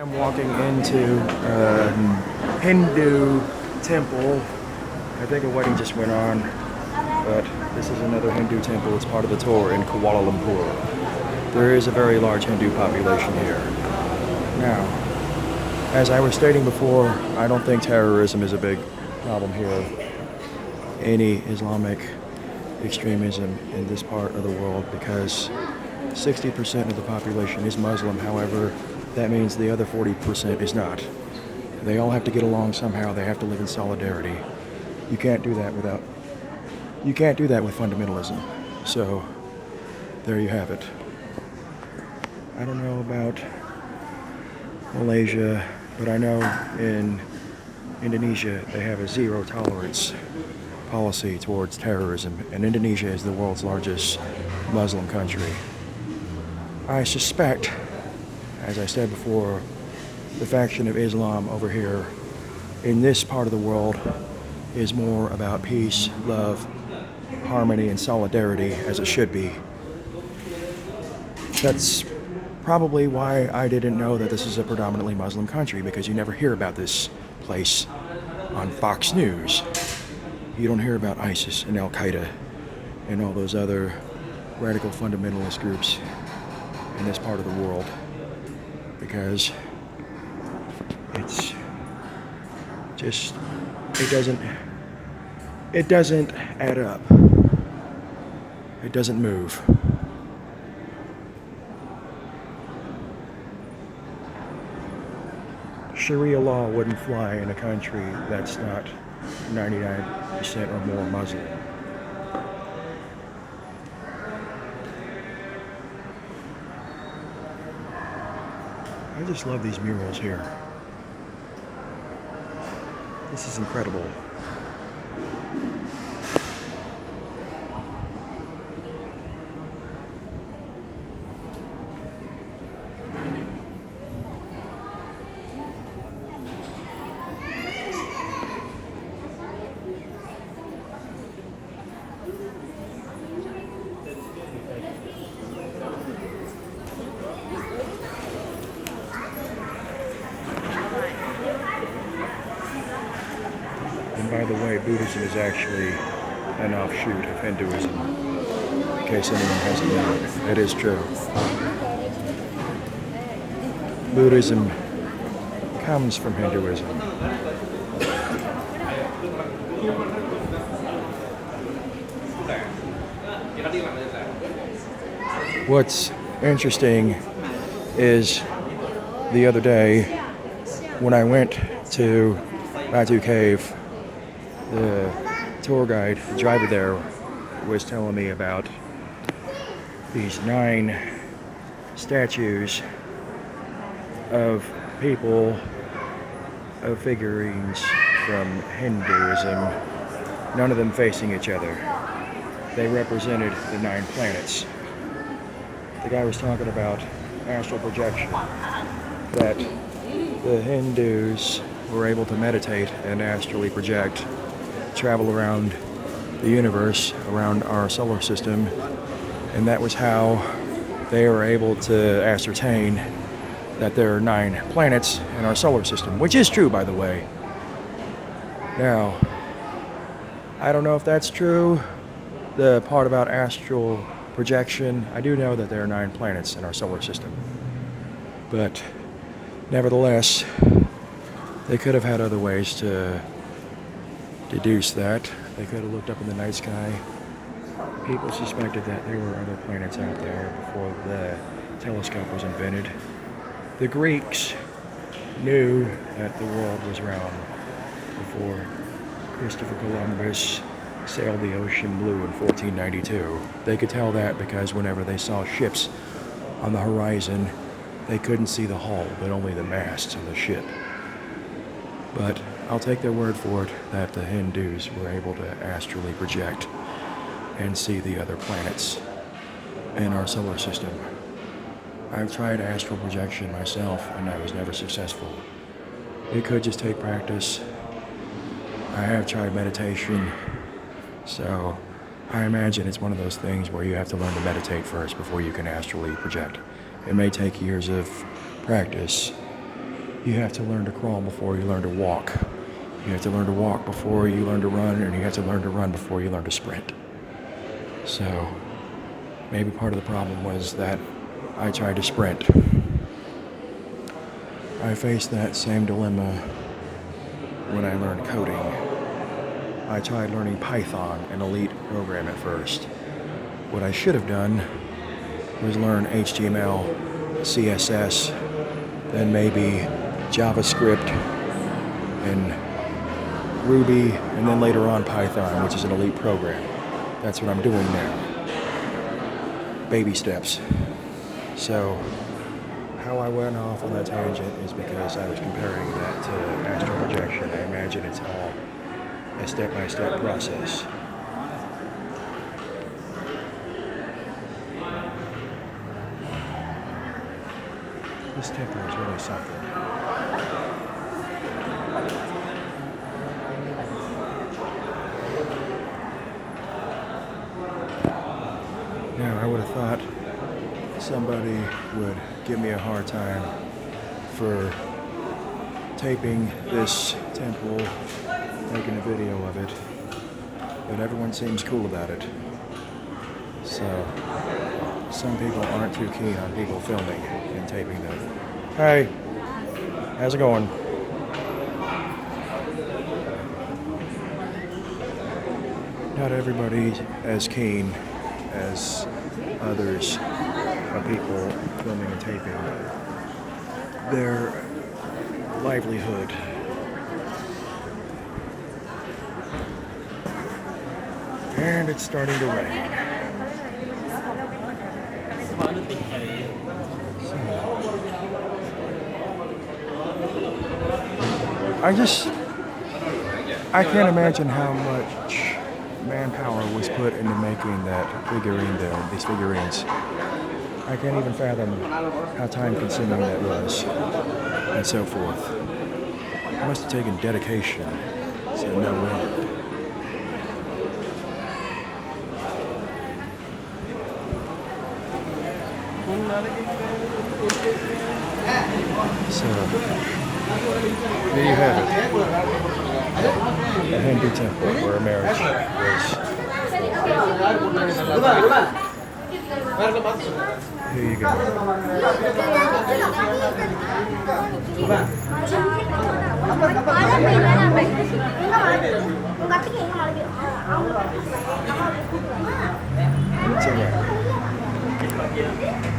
I'm walking into a Hindu temple. I think a wedding just went on, but this is another Hindu temple. It's part of the tour in Kuala Lumpur. There is a very large Hindu population here. Now, as I was stating before, I don't think terrorism is a big problem here. Any Islamic extremism in this part of the world, because 60% of the population is Muslim. However, that means the other 40% is not. They all have to get along somehow. They have to live in solidarity. You can't do that with fundamentalism. So there you have it. I don't know about Malaysia, but I know in Indonesia they have a zero tolerance policy towards terrorism, and Indonesia is the world's largest Muslim country. I suspect, as I said before, the faction of Islam over here in this part of the world is more about peace, love, harmony, and solidarity, as it should be. That's probably why I didn't know that this is a predominantly Muslim country, because you never hear about this place on Fox News. You don't hear about ISIS and Al-Qaeda and all those other radical fundamentalist groups in this part of the world, because it's just, it doesn't add up. It doesn't move. Sharia law wouldn't fly in a country that's not 99% or more Muslim. I just love these murals here. This is incredible. And by the way, Buddhism is actually an offshoot of Hinduism, in case anyone hasn't known. It is true. Buddhism comes from Hinduism. What's interesting is the other day when I went to Batu Cave, the tour guide, the driver there, was telling me about these 9 statues of people, of figurines from Hinduism, none of them facing each other. They represented the 9 planets. The guy was talking about astral projection, that the Hindus were able to meditate and astrally project, travel around the universe, around our solar system, and that was how they were able to ascertain that there are 9 planets in our solar system, which is true, by the way. Now, I don't know if that's true, the part about astral projection. I do know that there are 9 planets in our solar system, but nevertheless, they could have had other ways to deduce that. They could have looked up in the night sky. People suspected that there were other planets out there before the telescope was invented. The Greeks knew that the world was round before Christopher Columbus sailed the ocean blue in 1492. They could tell that because whenever they saw ships on the horizon, they couldn't see the hull, but only the masts of the ship. But I'll take their word for it that the Hindus were able to astrally project and see the other planets in our solar system. I've tried astral projection myself and I was never successful. It could just take practice. I have tried meditation, so I imagine it's one of those things where you have to learn to meditate first before you can astrally project. It may take years of practice, you have to learn to crawl before you learn to walk. You have to learn to walk before you learn to run, and you have to learn to run before you learn to sprint. So maybe part of the problem was that I tried to sprint. I faced that same dilemma when I learned coding. I tried learning Python, an elite program at first. What I should have done was learn HTML, CSS, then maybe JavaScript and Ruby, and then later on Python, which is an elite program. That's what I'm doing now. Baby steps. So how I went off on that tangent is because I was comparing that to astral projection. I imagine it's all a step-by-step process. This temple is really something. Now, I would have thought somebody would give me a hard time for taping this temple, making a video of it, but everyone seems cool about it. So, some people aren't too keen on people filming and taping them. Hey, how's it going? Not everybody's as keen as others of people filming and taping their livelihood. And it's starting to rain. I can't imagine how much manpower was put into making that figurine there, these figurines. I can't even fathom how time consuming that was, and so forth. It must have taken dedication, so no end. So, there you have it. The Hindu temple where a marriage was. Here you go. It's a wrap.